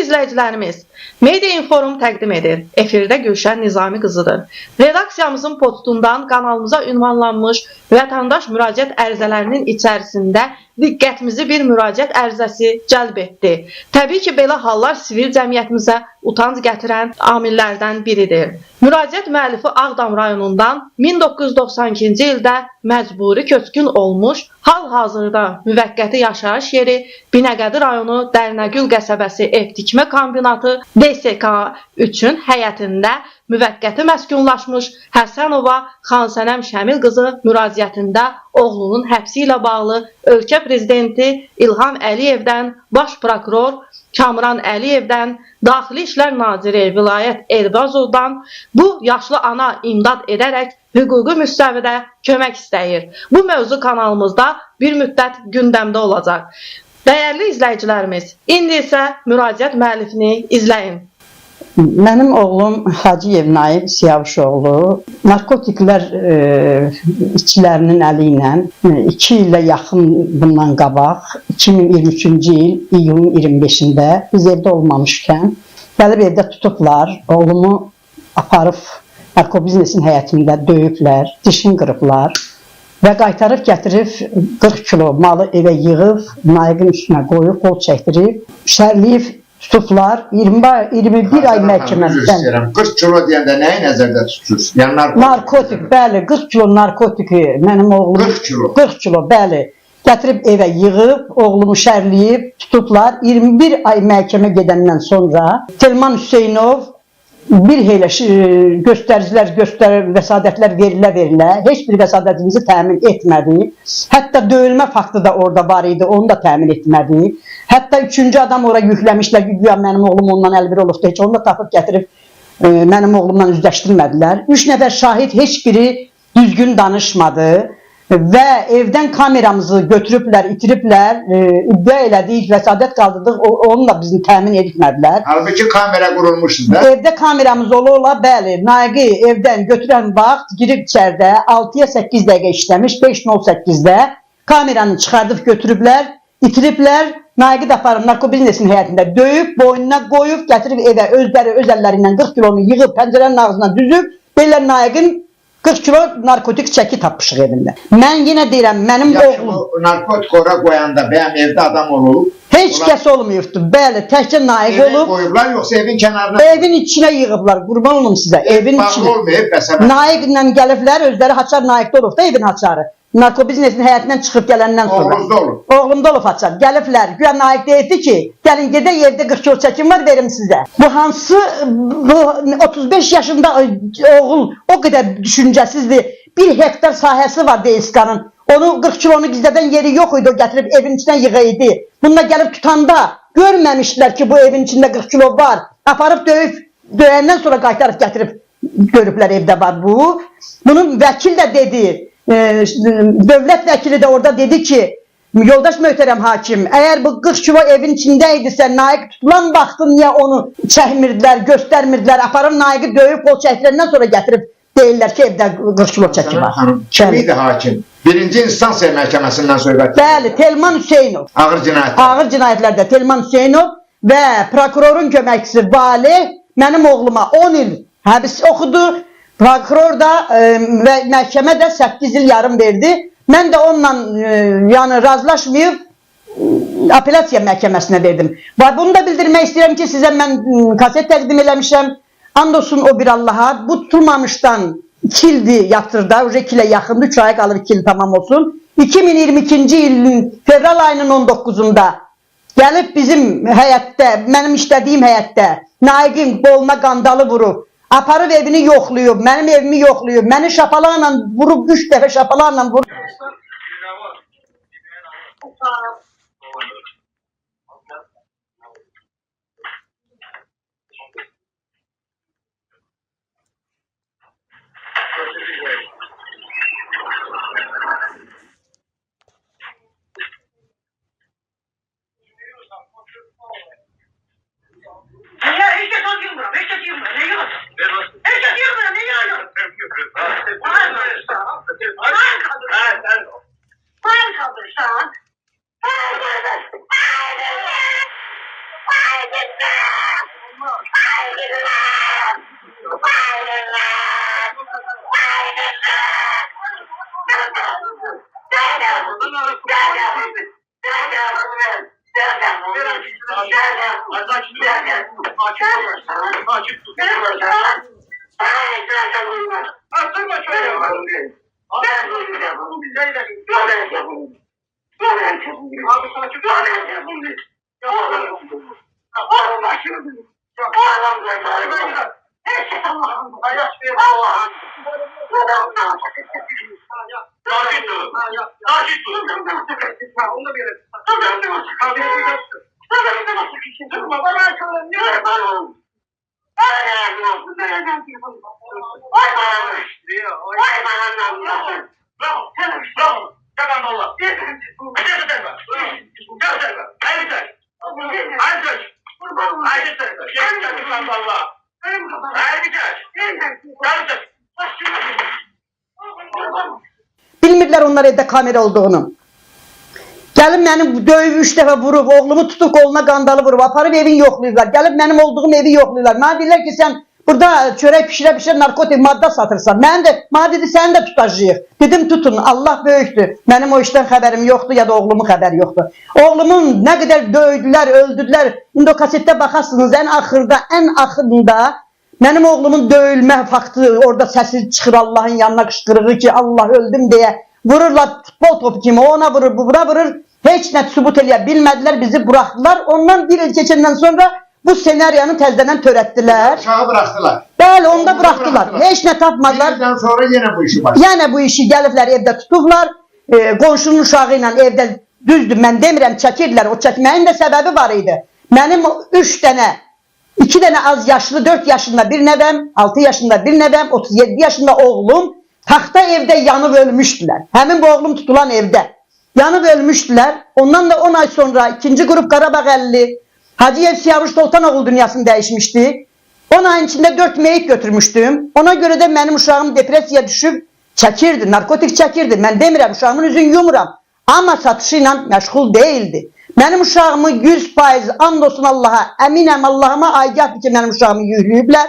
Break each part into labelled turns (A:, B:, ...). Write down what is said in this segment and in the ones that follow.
A: izləyicilərimiz, Media Inforum təqdim edir. Efirdə Gülşən Nizami qızıdır. Redaksiyamızın postundan kanalımıza ünvanlanmış vətəndaş müraciət ərizələrinin içərisində diqqətimizi bir müraciət ərizəsi cəlb etdi. Təbii ki, belə hallar sivil cəmiyyətimizə utanc gətirən amillərdən biridir. Müraciət müəllifi Ağdam rayonundan 1992-ci ildə məcburi köçkün olmuş, hal-hazırda müvəqqəti yaşayış yeri Binəqədi rayonu Dərnəgül qəsəbəsi ev tikmə kombinatı DSK 3-ün həyətində müvəqqəti məskunlaşmış Həsənova Xansənəm Şəmil qızı müraciətində oğlunun həbsi ilə bağlı ölkə prezidenti İlham Əliyevdən, baş prokuror Kamran Əliyevdən, Daxili İşlər Naziri Vilayət Elbazovdan bu yaşlı ana imdad edərək hüquqi müstəvidə kömək istəyir. Bu mövzu kanalımızda bir müddət gündəmdə olacaq. Dəyərli izləyicilərimiz, indi isə müraciət müəllifini izləyin.
B: Mənim oğlum Hacıyev Naib Siyavuşoğlu narkotiklər içkilərinin əli ilə 2 ilə yaxın bundan qabaq 2023-cü il iyulun 25-də biz evdə olmamışkən gəlib evdə tutublar. Oğlumu aparıb narkobiznesin həyətində döyüblər, dişini qırıblar və qaytarıb gətirib 40 kilo malı evə yığıb, Naibin üstünə qoyub, qol çəkdirib, şərliyib tutublar. 21 ay məhkəmədən.
C: 40 kilo deyəndə nəyi nəzərdə tutursunuz? Yəni
B: narkotik, bəli, 40 kilo narkotiki mənim oğlum 40 kilo, bəli. Gətirib evə yığıb, oğlumu şərliyib tutublar. 21 ay məhkəmə gedəndən sonra Telman Hüseynov bir elə göstəricilər, vəsadətlər verilə, heç bir vəsadətimizi təmin etmədi. Hətta döyülmə faktı da orada var idi, onu da təmin etmədi. Hətta 3-cü adam oraya yükləmişlər, güya mənim oğlum ondan əlbir olubdu, heç onu da tapıb gətirib mənim oğlumla üzləşdirmədilər. 3 nəfər şahid heç biri düzgün danışmadı və evdən kameramızı götürüblər, itiriblər, iddia elədik, vəsadət qaldırdıq, onu da bizim təmin etmədilər.
C: Halbuki kamera qurulmuşdu da.
B: Evdə kameramız ola, bəli, Naiqi evdən götürən vaxt girib içərdə 6-ya 8 dəqiqə işləmiş, 5:08-də kameranı çıxardıb götürüblər, itiriblər. Naiqi də aparıb narkobiznesin həyətində döyüb, boynuna qoyub, gətirib evə özləri öz əlləri ilə 40 kilonu yığıb, pəncərənin ağzına düzüb, belə Naiqin 40 kilo narkotik çəki tapmışıq evində. Mən yenə deyirəm, mənim oğlum
C: narkotik ora qoyanda bəyəm evdə adam olub?
B: Heç kəs olmayıbdır, bəli, təkcə Naiq olub.
C: Evə qoyublar, yoxsa evin kənarına?
B: Evin içinə yığıblar, qurban olum sizə, evin içinə.
C: Bağlı olmayıb, bəsəbə.
B: Naiqlə gəliblər, özləri haçar Naiqdə olub da evin haçarı. Narkobiznesin həyətindən çıxıb gələndən sonra.
C: Oğlumda olub.
B: Oğlumda olub haçar. Gəliblər, güya Naiq deyirdi ki, gəlin gedək evdə 40 kilo çəkim var, verim sizə. Bu hansı, bu 35 yaşında oğul o qədər düşüncəsizdir. 1 hektar sahəsi var DSK-nın. Onu 40 kilonu gizlədən yeri yox idi, o gətirib evin içinə yığıydı. Bununla gəlib tutanda görməmişlər ki, bu evin içində 40 kilo var. Aparıb döyəndən sonra qaytarıb gətirib görüblər evdə var bu. Bunun vəkil də dedi, dövlət vəkili də orada dedi ki, yoldaş möhtərəm hakim, əgər bu 40 kilo evin içində idisə, Naiq tutulan vaxtı niyə onu çəkmirdilər, göstərmirdilər, aparıb Naiqi döyüb, qol çəkdirəndən sonra gətirib deyirlər ki, evdə 40 kilo çəki var.
C: Kim idi hakim? Birinci instansiya məhkəməsindən söhbət.
B: Bəli, Telman Hüseynov.
C: Ağır cinayətlər.
B: Ağır cinayətlərdə Telman Hüseynov və prokurorun köməkçisi Vali mənim oğluma 10 il həbs oxudu. Prokuror da və məhkəmə də 8 il yarım verdi. Mən də onunla razılaşmayıb apellyasiya məhkəməsinə verdim. Və bunu da bildirmək istəyirəm ki, sizə mən kaset təqdim eləmişəm. And olsun o bir Allaha. Bu tutulmamışdan 2 ildir yatırda, 2 ilə yaxındır, 3 ay qalır 2 il tamam olsun. 2022-ci ilin fevral ayının 19-unda gəlib bizim həyətdə, mənim işlədiyim həyətdə Naiqin qoluna qandalı vurub, aparıb evini yoxlayıb, mənim evimi yoxlayıb, məni şapalarla vurub, 3 dəfə şapalarla vurub. Bilmirlər onlar evdə kamera olduğunu. Gəlib mənim döyüb 3 dəfə vurub, oğlumu tutub qoluna qandalı vurub, aparıb evin yoxlayırlar. Gəlib mənim olduğum evi yoxlayırlar. Mənə deyirlər ki, sən burada çörək pişirə-pişirə narkotik maddə satırsan. Mənə dedi, səni də tutacağıq. Dedim, tutun, Allah böyükdür. Mənim o işdən xəbərim yoxdur, ya da oğlumun xəbəri yoxdur. Oğlumun nə qədər döydülər, öldürdülər. İndi o kasetdə baxarsınız, ən axırında mənim oğlumun döyülmə faktı, orada səsi çıxır Allahın yanına qışqırığı ki, Allah öldüm deyə. Vururlar futbol topu kimi, ona vurur, bu buna vurur. Heç nə sübut eləyə bilmədilər, bizi buraxdılar. Ondan bir il keçəndən sonra bu senaryanı təzədən törətdilər.
C: Uşağı bıraktılar.
B: Bəli, onu da bıraktılar. Heç nə tapmadılar.
C: Bir ildən sonra yenə bu işi başladı.
B: Yəni bu işi gəliblər evdə tutublar. Qonşunun uşağı ilə evdə, düzdür, mən demirəm, çəkirdilər. O çəkməyin də səbəbi var idi. Mənim 3 dənə, 2 dənə az yaşlı, 4 yaşında bir nəvəm, 6 yaşında bir nəvəm, 37 yaşında oğlum taxta evdə yanıb ölmüşdülər. Həmin bu oğlum tutulan evdə yanıb ölmüşdülər. Ondan da 10 ay sonra 2-ci qrup Qarabağ 50 Hacıyev Siyavuş Sultanoğlu dünyasını dəyişmişdi. 10 ayın içində 4 meyit götürmüşdüm. Ona görə də mənim uşağım depressiyaya düşüb çəkirdi, narkotik çəkirdi. Mən demirəm, uşağımın üzünü yumuram. Amma satışı ilə məşğul deyildi. Mənim uşağımı 100% and olsun Allaha, əminəm Allahıma aygahdır ki, mənim uşağımı yükləyiblər.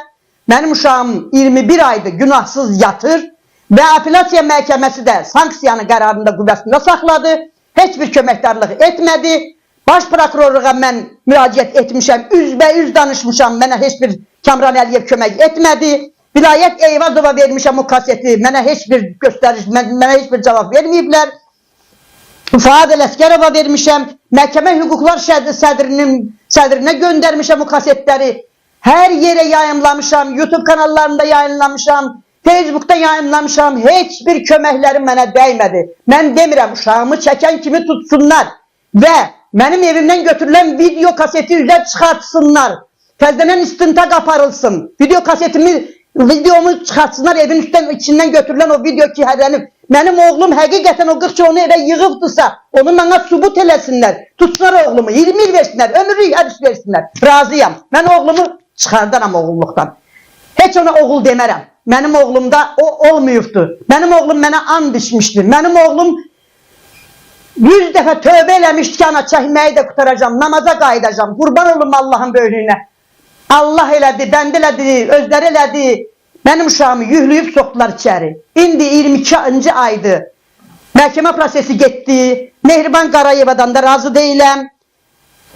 B: Mənim uşağım 21 aydır günahsız yatır və apellyasiya məhkəməsi də sanksiyanı qərarında qüvvəsində saxladı. Heç bir köməkdarlıq etmədi. Baş prokurorluğa mən müraciət etmişəm, üzbəyüz danışmışam, mənə heç bir Kamran Əliyev kömək etmədi. Vilayət Eyvazova vermişəm o kaseti, mənə heç bir göstəriş, mənə heç bir cavab verməyiblər. Fuad Ələskərova vermişəm, məhkəmə hüquqlar sədrinə göndərmişəm o kasetləri. Hər yerə yayımlamışam, YouTube kanallarında yayınlamışam, Facebook'ta yayınlamışam, heç bir köməklərim mənə dəymədi. Mən demirəm, uşağımı çəkən kimi tutsunlar və mənim evimdən götürülən video kaseti üzə çıxartsınlar. Təzədən istintaq aparılsın. Videomu çıxartsınlar, evin içindən götürülən o video ki, hədənib. Mənim oğlum həqiqətən o 40 onu evə yığıbdırsa, onu mənə sübut eləsinlər. Tutsunlar oğlumu, 20 il versinlər, ömürlük hədis versinlər. Razıyam. Mən oğlumu çıxardaram oğulluqdan. Heç ona oğul demərəm. Mənim oğlumda o olmuyubdur. Mənim oğlum mənə and içmişdir. Mənim oğlum 100 dəfə tövbə eləmişdi ki, ana çəkməyi də qutaracam, namaza qayıdacam. Qurban olum Allahın böyüklüyünə. Allah elədi, bəndə elədi, özləri elədi. Mənim uşağımı yükləyib soxdular içəri. İndi 22-ci aydır. Məhkəmə prosesi getdi. Mehriban Qarayevadan da razı deyiləm.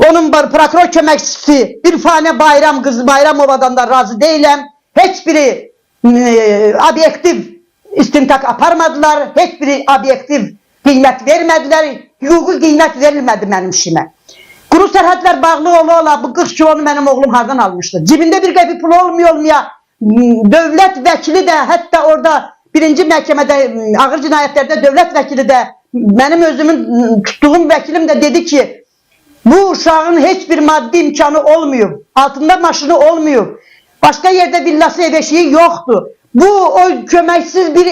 B: Onun prokuror köməkçisi İrfanə Bayram qızı Bayramovadan da razı deyiləm. Heç biri obyektiv istintaq aparmadılar. Heç biri obyektiv qiymət vermədilər. Hüquqi qiymət verilmədi mənim işimə. Quru sərhədlər bağlı ola-ola bu 40 kilonu mənim oğlum hardan almışdı? Cibində bir qəpik pulu olmuyor-olmaya dövlət vəkili də, hətta orada birinci məhkəmədə, ağır cinayətlərdə dövlət vəkili də, mənim özümün tutduğum vəkilim də dedi ki, bu uşağın heç bir maddi imkanı olmuyor, altında maşını olmuyor, başqa yerdə villası ev eşiyi yoxdur. Bu o köməksiz bir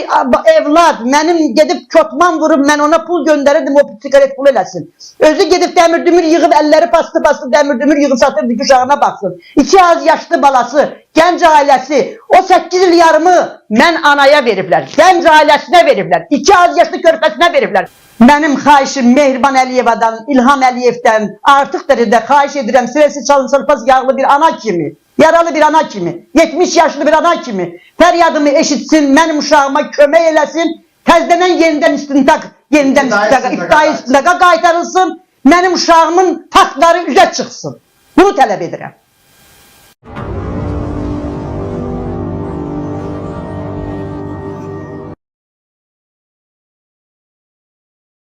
B: evlad mənim gedib kotman vurub mən ona pul göndərirdim o sigaret pul eləsin. Özü gedib dəmir dümür yığıb əlləri bastı dəmir dümür yığıb satırdı ki uşağına baxsın. 2 az yaşlı balası, gənc ailəsi o 8 il yarımı mən anaya veriblər. Gənc ailəsinə veriblər. 2 az yaşlı körpəsinə veriblər. Mənim xahişim Mehriban Əliyevadan, İlham Əliyevdən artıq dərəcədə xahiş edirəm. Süresi çalınsırpaz yağlı bir ana kimi, yaralı bir ana kimi, 70 yaşlı bir ana kimi fəryadımı eşitsin, mənim uşağıma kömək eləsin, təzədən yenidən ibtidai istintaqa qaytarılsın, mənim uşağımın faktları üzə çıxsın. Bunu tələb edirəm.